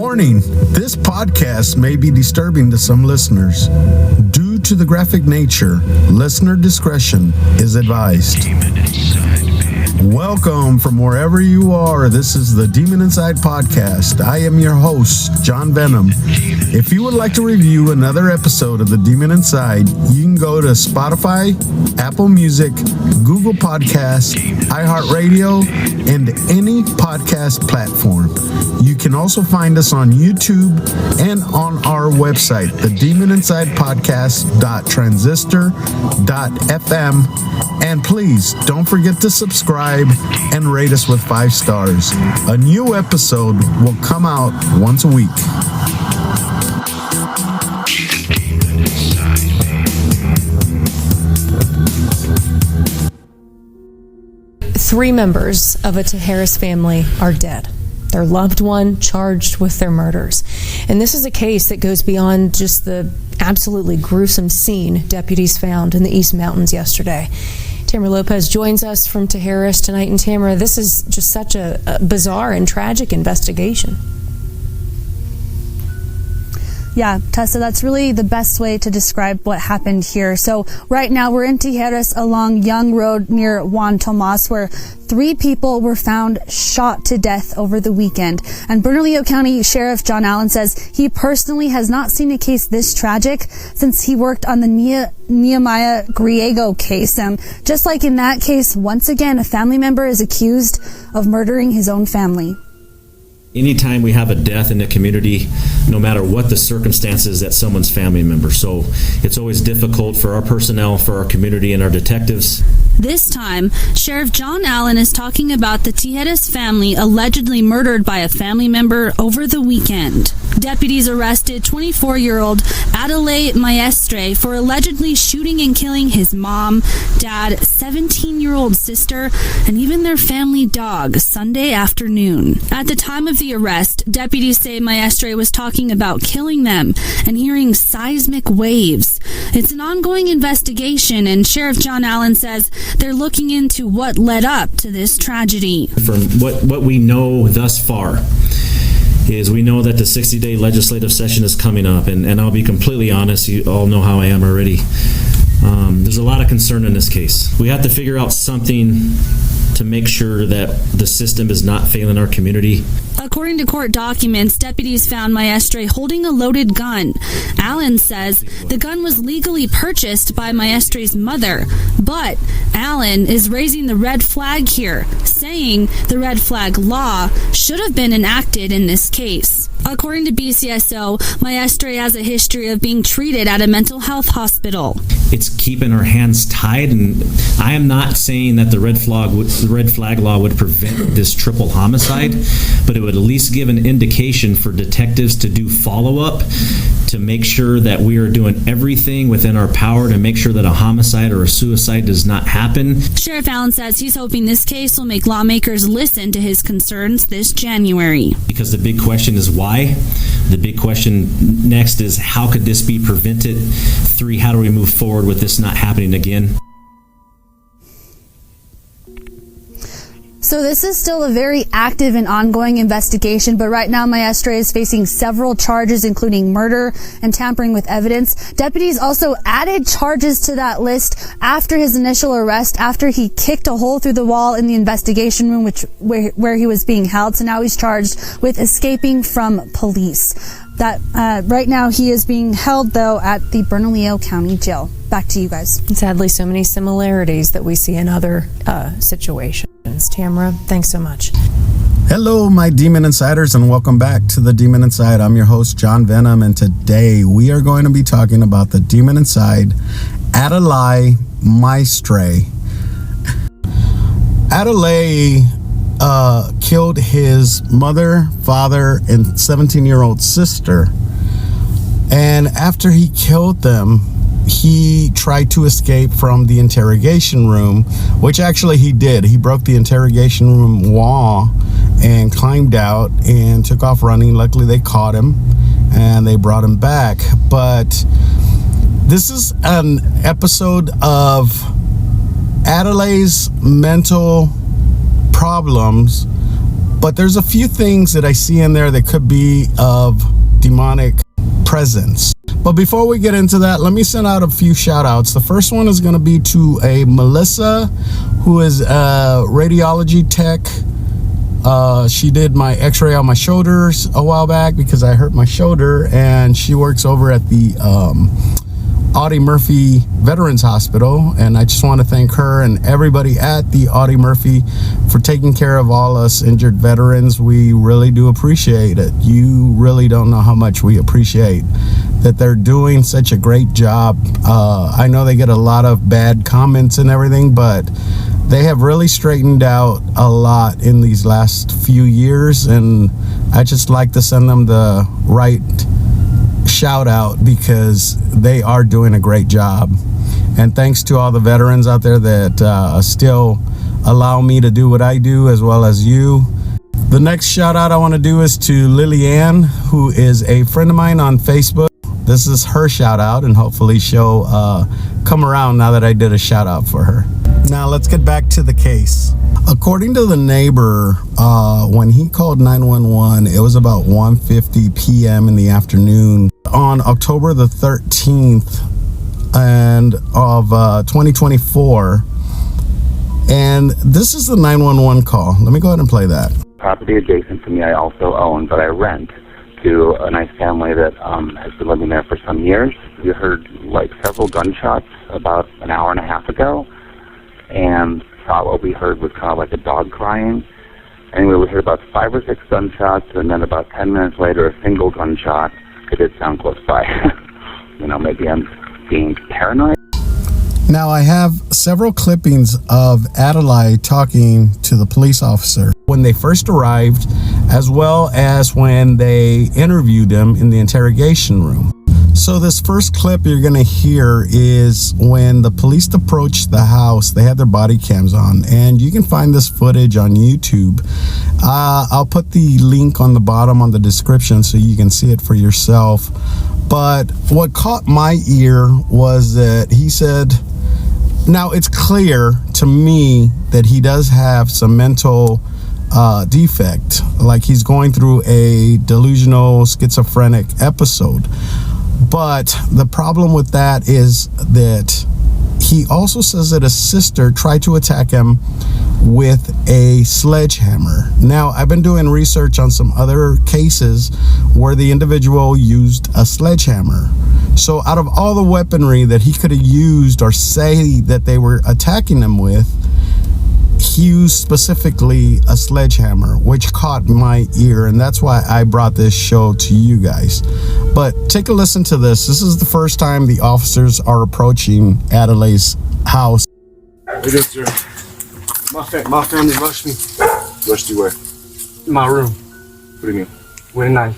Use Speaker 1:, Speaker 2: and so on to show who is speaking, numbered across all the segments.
Speaker 1: Warning, this podcast may be disturbing to some listeners. Due to the graphic nature, listener discretion is advised. Welcome from wherever you are. This is the Demon Inside Podcast. I am your host, John Venom. If you would like to review another episode of the Demon Inside, you can go to Spotify, Apple Music, Google Podcasts, iHeartRadio, and any podcast platform. You can also find us on YouTube and on our website, thedemoninsidepodcast.transistor.fm. And please don't forget to subscribe and rate us with 5 stars. A new episode will come out once a week.
Speaker 2: Three members of a Tijeras family are dead. Their loved one charged with their murders. And this is a case that goes beyond just the absolutely gruesome scene deputies found in the East Mountains yesterday. Tamara Lopez joins us from Tijeras tonight. And Tamara, this is just such a bizarre and tragic investigation.
Speaker 3: Yeah, Tessa, that's really the best way to describe what happened here. So right now we're in Tijeras along Young Road near Juan Tomas, where 3 people were found shot to death over the weekend. And Bernalillo County Sheriff John Allen says he personally has not seen a case this tragic since he worked on the Nehemiah Griego case. Just like in that case, once again, a family member is accused of murdering his own family.
Speaker 4: Anytime we have a death in the community, no matter what the circumstances, that's someone's family member. So it's always difficult for our personnel, for our community, and our detectives.
Speaker 5: This time, Sheriff John Allen is talking about the Tijeras family allegedly murdered by a family member over the weekend. Deputies arrested 24-year-old Adlai Mestre for allegedly shooting and killing his mom, dad, 17-year-old sister, and even their family dog Sunday afternoon. At the time of the arrest, deputies say Mestre was talking about killing them and hearing seismic waves. It's an ongoing investigation, and Sheriff John Allen says they're looking into what led up to this tragedy.
Speaker 4: From what we know thus far is we know that the 60-day legislative session is coming up, and I'll be completely honest, you all know how I am already. There's a lot of concern in this case. We have to figure out something to make sure that the system is not failing our community.
Speaker 5: According to court documents, deputies found Mestre holding a loaded gun. Allen says the gun was legally purchased by Maestre's mother, but Allen is raising the red flag here, saying the red flag law should have been enacted in this case. According to BCSO, Mestre has a history of being treated at a mental health hospital.
Speaker 4: It's keeping our hands tied, and I am not saying that the red flag law would prevent this triple homicide, but it would at least give an indication for detectives to do follow-up to make sure that we are doing everything within our power to make sure that a homicide or a suicide does not happen.
Speaker 5: Sheriff Allen says he's hoping this case will make lawmakers listen to his concerns this January.
Speaker 4: Because the big question is why? The big question next is how could this be prevented? 3, how do we move forward with this not happening again?
Speaker 3: So this is still a very active and ongoing investigation, but right now Mestre is facing several charges, including murder and tampering with evidence. Deputies also added charges to that list after his initial arrest, after he kicked a hole through the wall in the investigation room where he was being held. So now he's charged with escaping from police. Right now he is being held, though, at the Bernalillo County Jail. Back to you guys.
Speaker 2: Sadly, so many similarities that we see in other situations. Tamara, thanks so much.
Speaker 1: Hello, my Demon Insiders, and welcome back to the Demon Inside. I'm your host, John Venom, and today we are going to be talking about the Demon Inside, Adlai Mestre. Adlai killed his mother, father, and 17-year-old sister. And after he killed them, he tried to escape from the interrogation room, which actually he did. He broke the interrogation room wall and climbed out and took off running. Luckily, they caught him and they brought him back. But this is an episode of Adlai's mental problems But there's a few things that I see in there that could be of demonic presence. But before we get into that, let me send out a few shout outs. The first one is going to be to a Melissa, who is a radiology tech. She did my x-ray on my shoulders a while back because I hurt my shoulder, and she works over at the Audie Murphy Veterans Hospital, and I just want to thank her and everybody at the Audie Murphy for taking care of all us injured veterans. We really do appreciate it. You really don't know how much we appreciate that they're doing such a great job. I know they get a lot of bad comments and everything, but they have really straightened out a lot in these last few years, and I just like to send them the right shout out because they are doing a great job. And thanks to all the veterans out there that still allow me to do what I do, as well as you. The next shout out I want to do is to Lillian, who is a friend of mine on Facebook. This is her shout out, and hopefully she'll come around now that I did a shout out for her. Now let's get back to the case. According to the neighbor, when he called 911, it was about 1:50 p.m. in the afternoon on October the 13th and of 2024. And this is the 911 call. Let me go ahead and play that.
Speaker 6: Property adjacent to me I also own, but I rent to a nice family that has been living there for some years. We heard like several gunshots about an hour and a half ago, and thought what we heard was kind of like a dog crying. Anyway, we heard about 5 or 6 gunshots, and then about 10 minutes later, a single gunshot. It did sound close by. Maybe I'm being paranoid.
Speaker 1: Now, I have several clippings of Adlai talking to the police officer when they first arrived, as well as when they interviewed him in the interrogation room. So this first clip you're going to hear is when the police approached the house. They had their body cams on, and you can find this footage on YouTube. I'll put the link on the bottom on the description so you can see it for yourself. But what caught my ear was that he said, now it's clear to me that he does have some mental defect, like he's going through a delusional schizophrenic episode. But the problem with that is that he also says that his sister tried to attack him with a sledgehammer. Now, I've been doing research on some other cases where the individual used a sledgehammer. So out of all the weaponry that he could have used or say that they were attacking him with, he used specifically a sledgehammer, which caught my ear, and that's why I brought this show to you guys. But take a listen to this. This is the first time the officers are approaching Adlai's house.
Speaker 7: It is, sir. My family rushed me. Rushed you where? In my room. What do you mean? With a knife.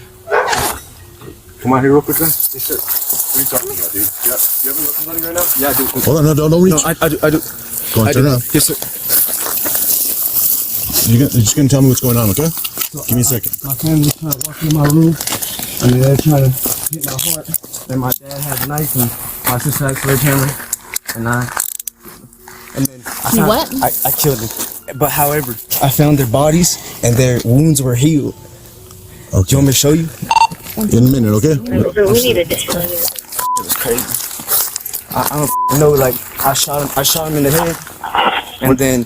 Speaker 7: Come out here real quick, then. Yes, sir. What are you talking about, dude? You have a weapon on you right now? Yeah, I do.
Speaker 8: Hold on, don't reach.
Speaker 7: No, I do.
Speaker 8: Go on, turn around.
Speaker 7: Yes, sir.
Speaker 8: You're just gonna tell me what's going on, okay? Give me a second.
Speaker 7: My family tried to walk in my room, and they're trying to hit my heart. And my dad had a knife, and my sister had a sledgehammer, and then I killed them. But however, I found their bodies, and their wounds were healed.
Speaker 8: Okay.
Speaker 7: Do you want me to show you?
Speaker 8: In a minute, okay?
Speaker 9: We need additional units.
Speaker 7: It was crazy. I don't know, like I shot him in the head, and then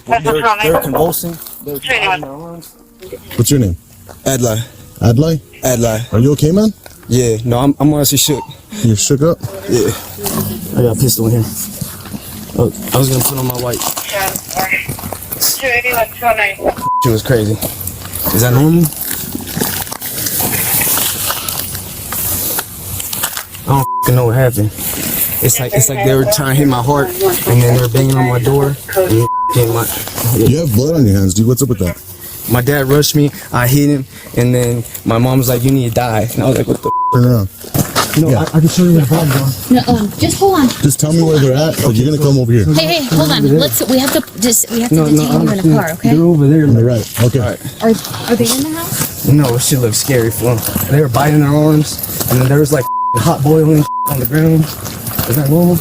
Speaker 7: they were convulsing. They were trying their arms.
Speaker 8: What's your name?
Speaker 7: Adlai.
Speaker 8: Adlai? Are you okay, man?
Speaker 7: Yeah, no, I'm honestly shook.
Speaker 8: You shook up?
Speaker 7: Yeah. I got a pistol in here. Oh, I was gonna put on my white. It was crazy. Is that normal? I don't f***ing know what happened. It's like they were trying to hit my heart, and then they were banging on my door. And
Speaker 8: You have blood on your hands, dude. What's up with that?
Speaker 7: my dad rushed me. I hit him, and then my mom was like, "You need to die." And I was like, "What the?"
Speaker 8: Turn around.
Speaker 7: No,
Speaker 8: Yeah.
Speaker 7: I can show you the bag, bro.
Speaker 9: No, just hold on.
Speaker 8: Just tell me where they're at, or you're gonna come over here.
Speaker 9: Hey, hold on. We have to detain you in the car, okay?
Speaker 7: They're over there.
Speaker 8: On the right. Okay.
Speaker 7: All right.
Speaker 9: Are they in the house?
Speaker 7: No, it shit looks scary for them. They were biting their arms, and then there was like hot boiling on the ground. Is that normal?
Speaker 9: I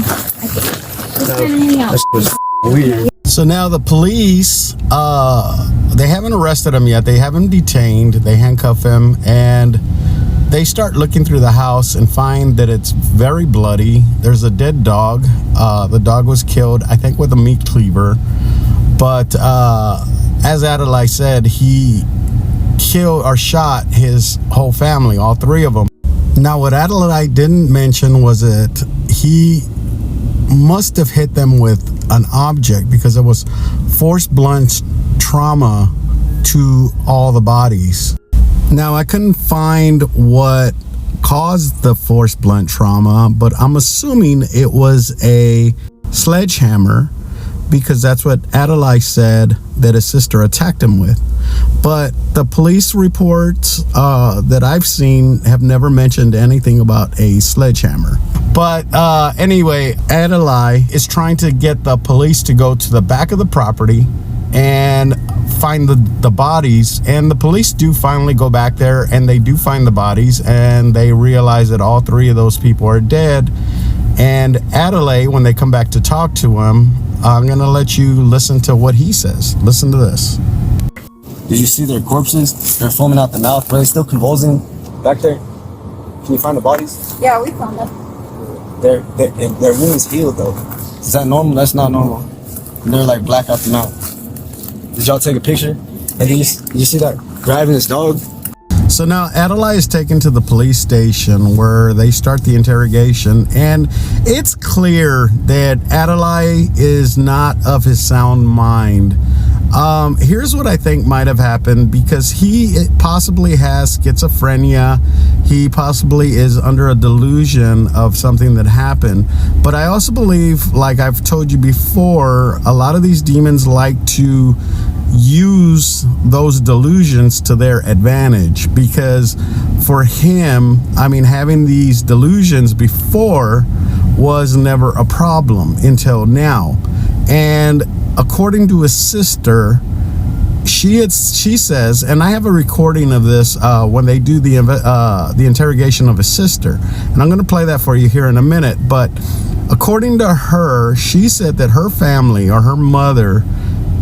Speaker 9: think just kind of hang out.
Speaker 7: That shit was weird.
Speaker 1: So now the police They haven't arrested him yet. They haven't detained. They handcuff him, and they start looking through the house and find that it's very bloody. There's a dead dog. The dog was killed, I think, with a meat cleaver. But as Adlai said, he killed or shot his whole family, all three of them. Now, what Adlai didn't mention was that he must have hit them with an object, because it was force blunt trauma to all the bodies. Now, I couldn't find what caused the force blunt trauma, but I'm assuming it was a sledgehammer, because that's what Adlai said that his sister attacked him with. But the police reports that I've seen have never mentioned anything about a sledgehammer. But anyway, Adlai is trying to get the police to go to the back of the property and find the bodies. And the police do finally go back there, and they do find the bodies, and they realize that all three of those people are dead. And Adlai, when they come back to talk to him, I'm going to let you listen to what he says. Listen to this.
Speaker 10: Did you see their corpses? They're foaming out the mouth. Are they still convulsing back there? Can you find the bodies?
Speaker 3: Yeah, we found them.
Speaker 10: Their wounds healed though. Is that normal? That's not normal. And they're like black out the mouth. Did y'all take a picture? And did you see that grabbing this dog?
Speaker 1: So now Adlai is taken to the police station where they start the interrogation, and it's clear that Adlai is not of his sound mind. Here's what I think might have happened, because he possibly has schizophrenia. He possibly is under a delusion of something that happened. But I also believe, like I've told you before, a lot of these demons like to use those delusions to their advantage, because for him, I mean, having these delusions before was never a problem until now. And according to his sister, she says, and I have a recording of this when they do the interrogation of his sister, and I'm going to play that for you here in a minute. But according to her, she said that her family, or her mother,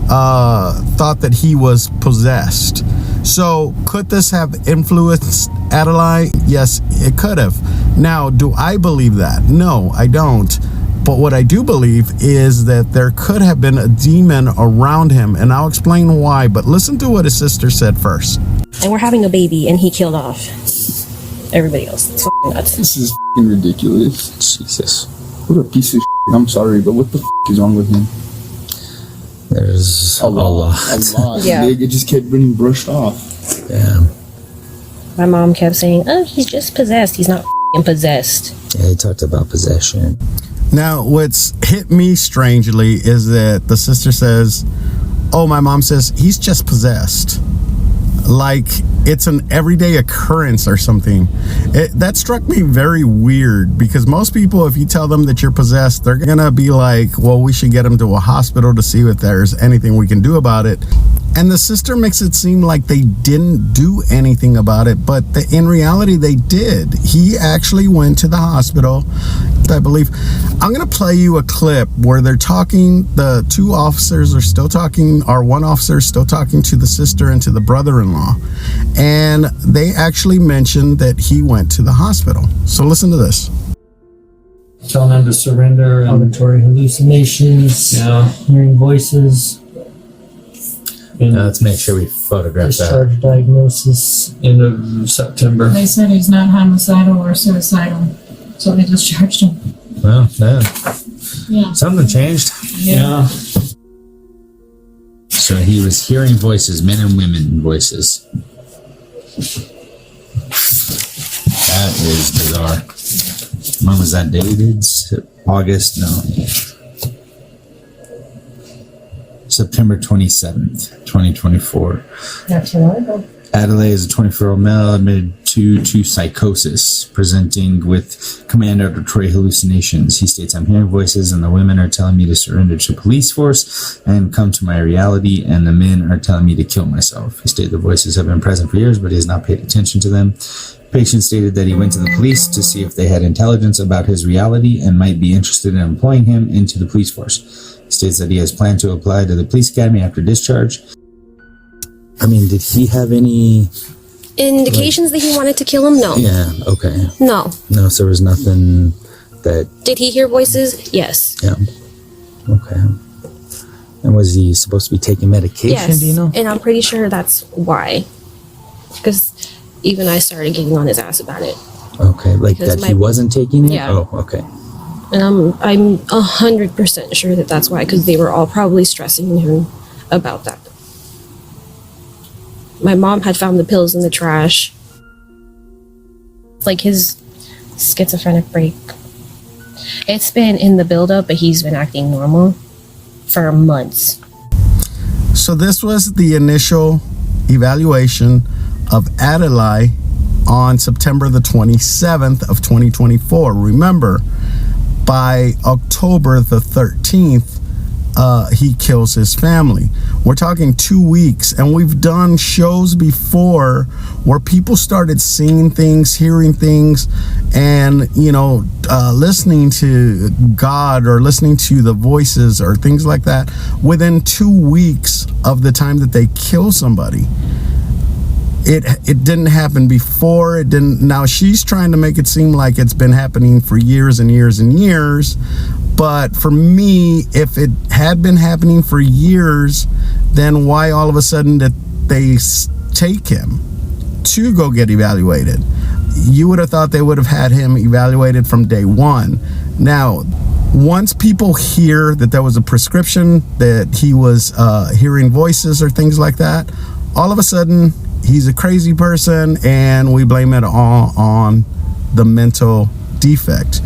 Speaker 1: thought that he was possessed. So could this have influenced Adlai? Yes, it could have. Now, do I believe that? No, I don't. But what I do believe is that there could have been a demon around him, and I'll explain why. But listen to what his sister said first.
Speaker 9: And we're having a baby, and he killed off everybody else. It's f***ing nuts.
Speaker 11: This is f***ing ridiculous. Jesus. What a piece of shit. I'm sorry, but what the f*** is wrong with him?
Speaker 12: There's a lot.
Speaker 9: Yeah.
Speaker 11: It just kept getting brushed off.
Speaker 12: Yeah.
Speaker 9: My mom kept saying, oh, he's just possessed. He's not f***ing possessed.
Speaker 12: Yeah, he talked about possession.
Speaker 1: Now, what's hit me strangely is that the sister says, oh, my mom says, he's just possessed. Like it's an everyday occurrence or something. That struck me very weird, because most people, if you tell them that you're possessed, they're gonna be like, well, we should get him to a hospital to see if there's anything we can do about it. And the sister makes it seem like they didn't do anything about it, but in reality they did. He actually went to the hospital, I believe. I'm going to play you a clip where they're talking, the two officers are still talking, or one officer is still talking to the sister and to the brother-in-law. And they actually mentioned that he went to the hospital. So listen to this.
Speaker 13: Telling them to surrender, auditory hallucinations, hearing voices.
Speaker 12: Let's make sure we photograph
Speaker 13: discharge
Speaker 12: that.
Speaker 13: Diagnosis end of September.
Speaker 14: They said he's not homicidal or suicidal, so they discharged him.
Speaker 12: Well,
Speaker 14: Yeah.
Speaker 12: something changed.
Speaker 13: Yeah.
Speaker 12: So he was hearing voices, men and women voices. That is bizarre. When was that dated? August? No. September 27th, 2024.
Speaker 14: That's horrible.
Speaker 12: Adlai is a 24-year-old male admitted to psychosis, presenting with command auditory hallucinations. He states, I'm hearing voices and the women are telling me to surrender to police force and come to my reality, and the men are telling me to kill myself. He stated the voices have been present for years, but he has not paid attention to them. Patient stated that he went to the police to see if they had intelligence about his reality and might be interested in employing him into the police force. He states that he has planned to apply to the police academy after discharge. I mean, did he have any
Speaker 9: Indications that he wanted to kill him? No.
Speaker 12: Yeah, okay.
Speaker 9: No.
Speaker 12: No, so there was nothing that...
Speaker 9: Did he hear voices? Yes.
Speaker 12: Yeah. Okay. And was he supposed to be taking medication,
Speaker 9: Yes.
Speaker 12: do you know?
Speaker 9: And I'm pretty sure that's why. Because even I started getting on his ass about it.
Speaker 12: Okay, like
Speaker 9: Because
Speaker 12: that he
Speaker 9: my-
Speaker 12: wasn't taking it?
Speaker 9: Yeah.
Speaker 12: Oh, okay.
Speaker 9: And I'm 100% sure that that's why, because they were all probably stressing him about that. My mom had found the pills in the trash. Like his schizophrenic break. It's been in the buildup, but he's been acting normal for months.
Speaker 1: So this was the initial evaluation of Adlai on September the 27th of 2024. Remember, by October the 13th, he kills his family. We're talking 2 weeks, and we've done shows before where people started seeing things, hearing things, and listening to God or listening to the voices or things like that within 2 weeks of the time that they kill somebody. It didn't happen before. It didn't. Now she's trying to make it seem like it's been happening for years and years and years. But for me, if it had been happening for years, then why all of a sudden did they take him to go get evaluated? You would have thought they would have had him evaluated from day one. Now, once people hear that there was a prescription, that he was hearing voices or things like that, all of a sudden he's a crazy person, and we blame it all on the mental defect.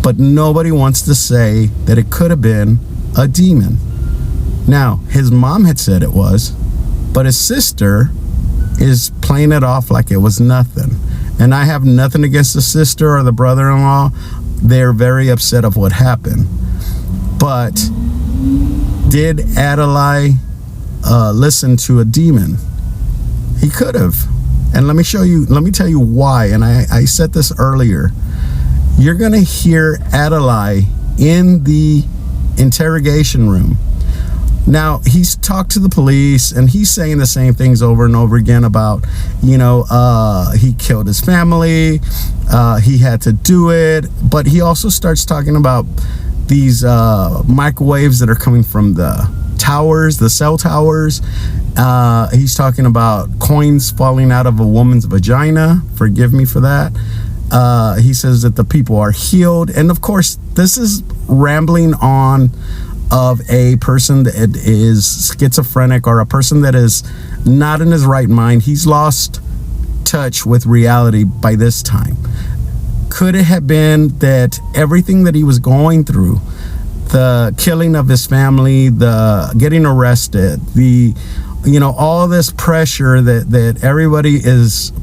Speaker 1: But nobody wants to say that it could have been a demon. Now, his mom had said it was, but his sister is playing it off like it was nothing. And I have nothing against the sister or the brother-in-law. They're very upset of what happened. But did Adlai listen to a demon? He could have. And let me tell you why. And I said this earlier. You're going to hear Adlai in the interrogation room. Now, he's talked to the police, and he's saying the same things over and over again about, he killed his family, he had to do it. But he also starts talking about these microwaves that are coming from the towers, the cell towers. He's talking about coins falling out of a woman's vagina. Forgive me for that. He says that the people are healed. And of course, this is rambling on of a person that is schizophrenic or a person that is not in his right mind. He's lost touch with reality by this time. Could it have been that everything that he was going through, the killing of his family, the getting arrested, the all this pressure that everybody is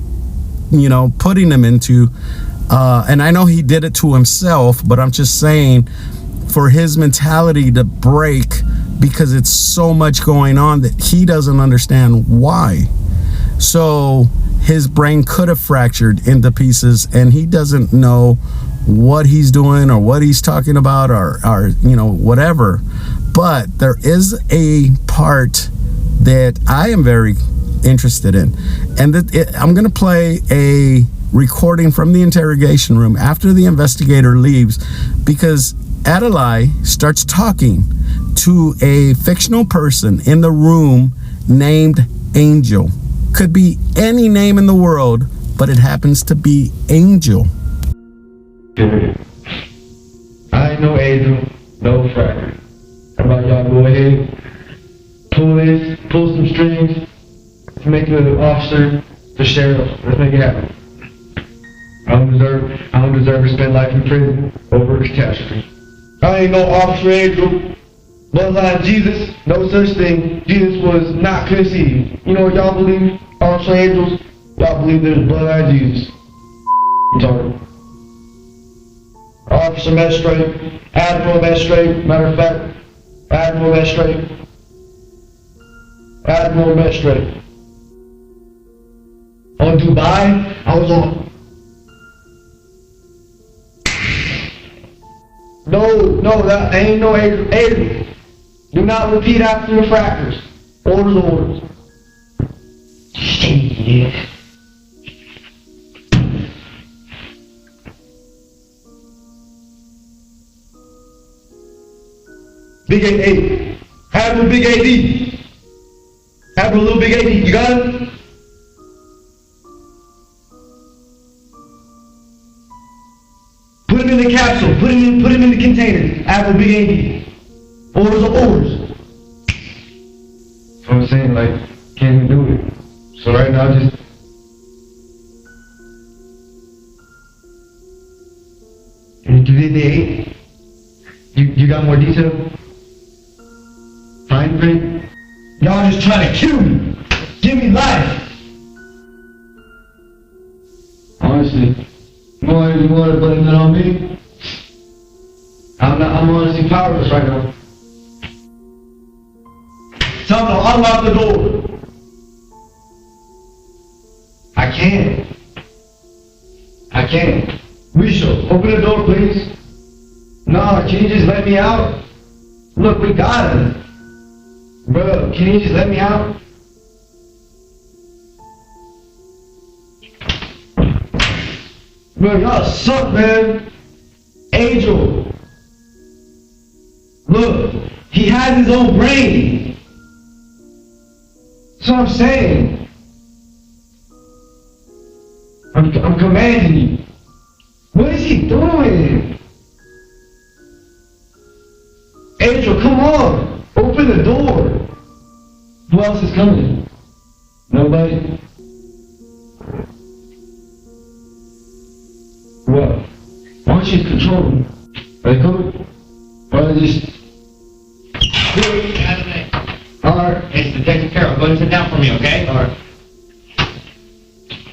Speaker 1: putting him into, and I know he did it to himself, but I'm just saying, for his mentality to break because it's so much going on that he doesn't understand why. So his brain could have fractured into pieces, and he doesn't know what he's doing or what he's talking about or whatever. But there is a part that I am very interested in, and I'm going to play a recording from the interrogation room after the investigator leaves, because Adlai starts talking to a fictional person in the room named Angel. Could be any name in the world, but it happens to be Angel.
Speaker 15: I ain't no angel, no fracker. How about y'all go ahead, pull some strings, to make the officer, the sheriff, let's make it happen. I don't deserve to spend life in prison over a catastrophe. I ain't no officer angel, bloodline Jesus, no such thing. Jesus was not conceived. You know what y'all believe, officer angels? Y'all believe there's bloodline Jesus. Retarded. Officer Mestre, Admiral Mestre, matter of fact, Admiral Mestre. On Dubai, I was on. No, that ain't no angel. Do not repeat after the frackers. Orders. Yeah. Big 8. Have the big AD. Have the little big AD. You got it? Put him in the capsule. Put him in the container. Have the big AD. Orders are orders. That's what I'm saying, like, can't even do it. So right now, just... You did the 8? You got more detail? Fine print? Y'all just trying to kill me. Give me life. Honestly, you want to blame it on me? I'm honestly powerless right now. Tell them to unlock the door. I can't. Risho, open the door, please. No, can you just let me out? Look, we got him. Bro, can you just let me out? Bro, y'all suck, man. Angel. Look, he has his own brain. That's what I'm saying. I'm commanding you. What is he doing? Angel, come on. Open the door. Who else is coming? Nobody? What? Why don't you control them? Are they coming? Why don't they just...
Speaker 16: Alright, it's Detective Carroll. Go ahead and sit down for me, okay? Alright.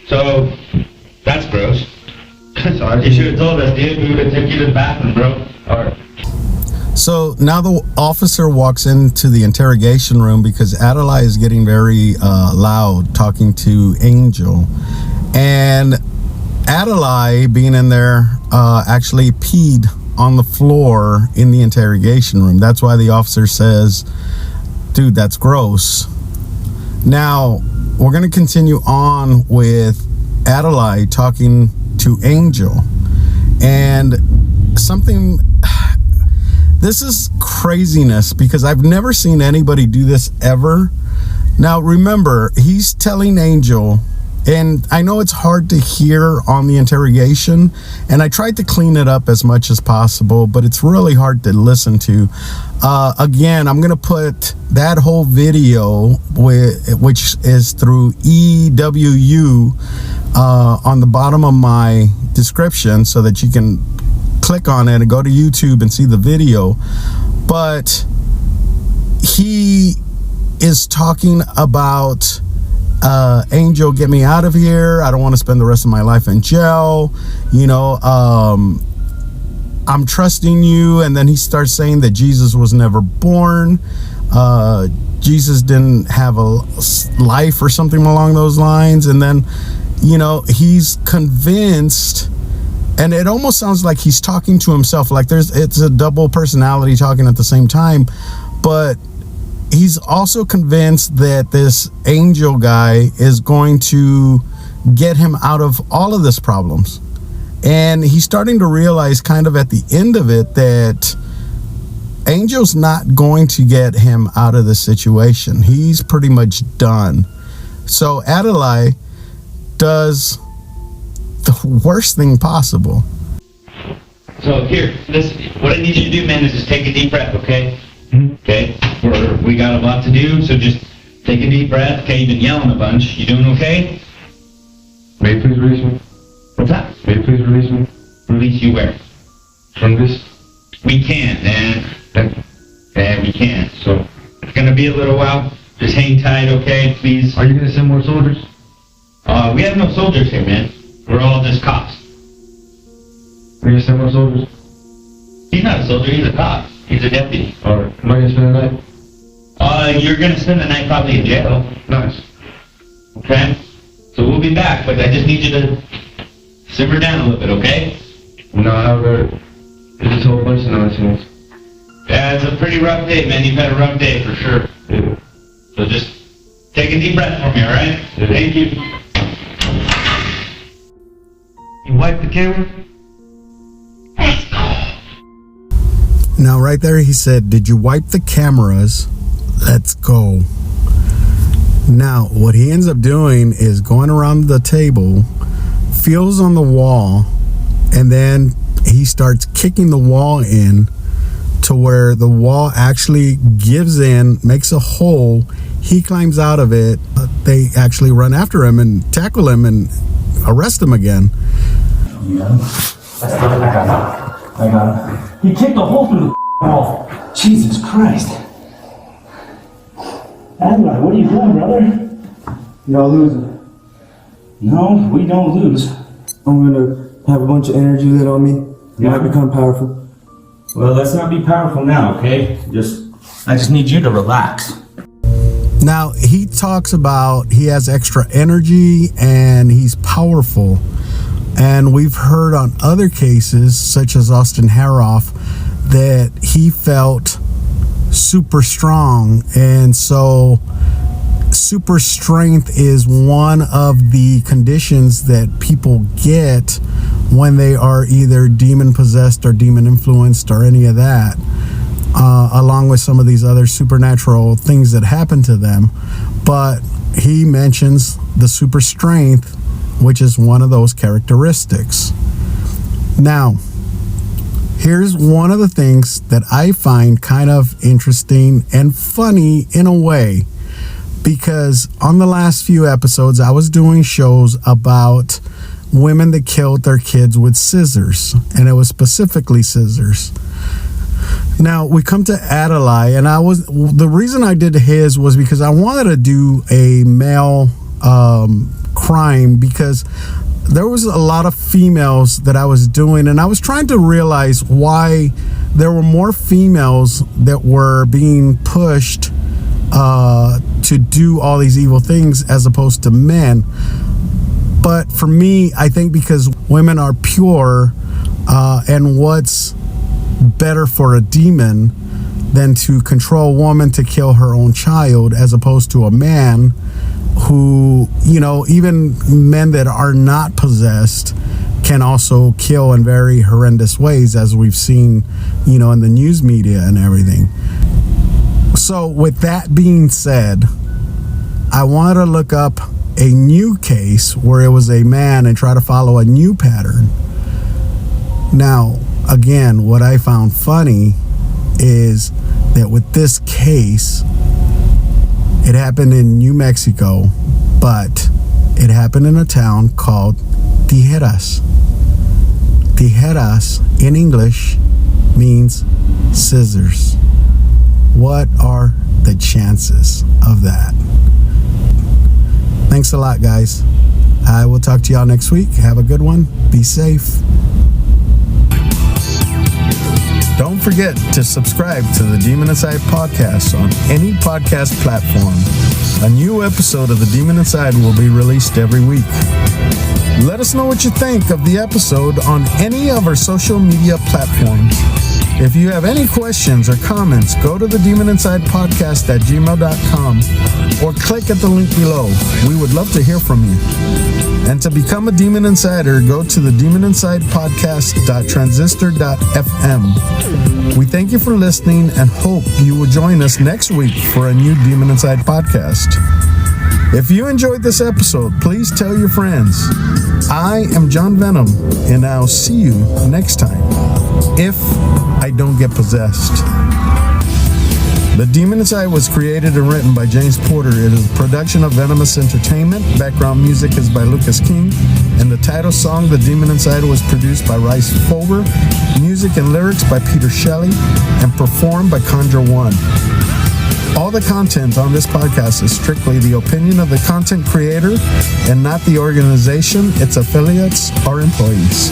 Speaker 16: So, that's gross. Sorry. You should have told us, dude. We would have taken you to the bathroom, bro. Alright.
Speaker 1: So now the officer walks into the interrogation room because Adlai is getting very loud talking to Angel. And Adlai, being in there, actually peed on the floor in the interrogation room. That's why the officer says, dude, that's gross. Now, we're going to continue on with Adlai talking to Angel. And something... This is craziness because I've never seen anybody do this ever. Now, remember, he's telling Angel, and I know it's hard to hear on the interrogation, and I tried to clean it up as much as possible, but it's really hard to listen to. Again, I'm going to put that whole video, which is through EWU, on the bottom of my description so that you can click on it and go to YouTube and see the video. But he is talking about Angel, get me out of here. I don't want to spend the rest of my life in jail. You know, I'm trusting you. And then he starts saying that Jesus was never born. Jesus didn't have a life or something along those lines. And then, you know, he's convinced. And it almost sounds like he's talking to himself, like it's a double personality talking at the same time. But he's also convinced that this Angel guy is going to get him out of all of this problems. And he's starting to realize kind of at the end of it that Angel's not going to get him out of this situation. He's pretty much done. So Adlai does the worst thing possible.
Speaker 16: So here, listen, what I need you to do, man, is just take a deep breath, okay? Okay? We got a lot to do, so just take a deep breath. Okay, you've been yelling a bunch. You doing okay?
Speaker 15: May you please release me?
Speaker 16: What's that?
Speaker 15: May you please release me?
Speaker 16: Release you where?
Speaker 15: From this?
Speaker 16: We can't, man. We can't. So, it's gonna be a little while. Just hang tight, okay? Please.
Speaker 15: Are you gonna send more soldiers?
Speaker 16: We have no soldiers here, man. We're all just cops.
Speaker 15: Are you gonna send more soldiers?
Speaker 16: He's not a soldier, he's a cop. He's a deputy.
Speaker 15: Alright. Am I gonna spend the night?
Speaker 16: You're gonna spend the night probably in jail.
Speaker 15: Nice.
Speaker 16: Okay? So we'll be back, but I just need you to simmer down a little bit, okay?
Speaker 15: No, I heard it's just a whole bunch of nonsense.
Speaker 16: Yeah, it's a pretty rough day, man. You've had a rough day for sure.
Speaker 15: Yeah.
Speaker 16: So just take a deep breath for me, alright?
Speaker 15: Yeah.
Speaker 16: Thank you.
Speaker 15: you wipe the camera?
Speaker 1: Now, right there, he said, did you wipe the cameras? Let's go. Now, what he ends up doing is going around the table, feels on the wall, and then he starts kicking the wall in to where the wall actually gives in, makes a hole. He climbs out of it. They actually run after him and tackle him and arrest him again.
Speaker 10: Yeah. I got it. He kicked a hole through the wall. Jesus Christ. Adlai, what are you doing, brother? Y'all losing. No, we don't lose. I'm gonna have a bunch of energy lit on me. You might become powerful.
Speaker 12: Well, let's not be powerful now, okay? I just need you to relax.
Speaker 1: Now, he talks about he has extra energy and he's powerful. And we've heard on other cases, such as Austin Haroff, that he felt super strong. And so super strength is one of the conditions that people get when they are either demon possessed or demon influenced or any of that, along with some of these other supernatural things that happen to them. But he mentions the super strength, which is one of those characteristics. Now, here's one of the things that I find kind of interesting and funny in a way, because on the last few episodes, I was doing shows about women that killed their kids with scissors, and it was specifically scissors. Now we come to Adlai, and the reason I did his was because I wanted to do a male crime, because there was a lot of females that I was doing, and I was trying to realize why there were more females that were being pushed to do all these evil things as opposed to men. But for me, I think because women are pure, and what's better for a demon than to control a woman to kill her own child, as opposed to a man who, even men that are not possessed can also kill in very horrendous ways, as we've seen, in the news media and everything. So with that being said, I wanted to look up a new case where it was a man and try to follow a new pattern. Now, again, what I found funny is that with this case, it happened in New Mexico, but it happened in a town called Tijeras. Tijeras in English means scissors. What are the chances of that? Thanks a lot, guys. I will talk to y'all next week. Have a good one. Be safe. Don't forget to subscribe to the Demon Inside podcast on any podcast platform. A new episode of the Demon Inside will be released every week. Let us know what you think of the episode on any of our social media platforms. If you have any questions or comments, go to the Demon Inside Podcast at gmail.com or click at the link below. We would love to hear from you. And to become a Demon Insider, go to the demoninsidepodcast.transistor.fm. We thank you for listening and hope you will join us next week for a new Demon Inside podcast. If you enjoyed this episode, please tell your friends. I am John Venom, and I'll see you next time, if I don't get possessed. The Demon Inside was created and written by James Porter. It is a production of Venomous Entertainment. Background music is by Lucas King. And the title song, The Demon Inside, was produced by Rice Fulber. Music and lyrics by Peter Shelley. And performed by Conjure One. All the content on this podcast is strictly the opinion of the content creator and not the organization, its affiliates, or employees.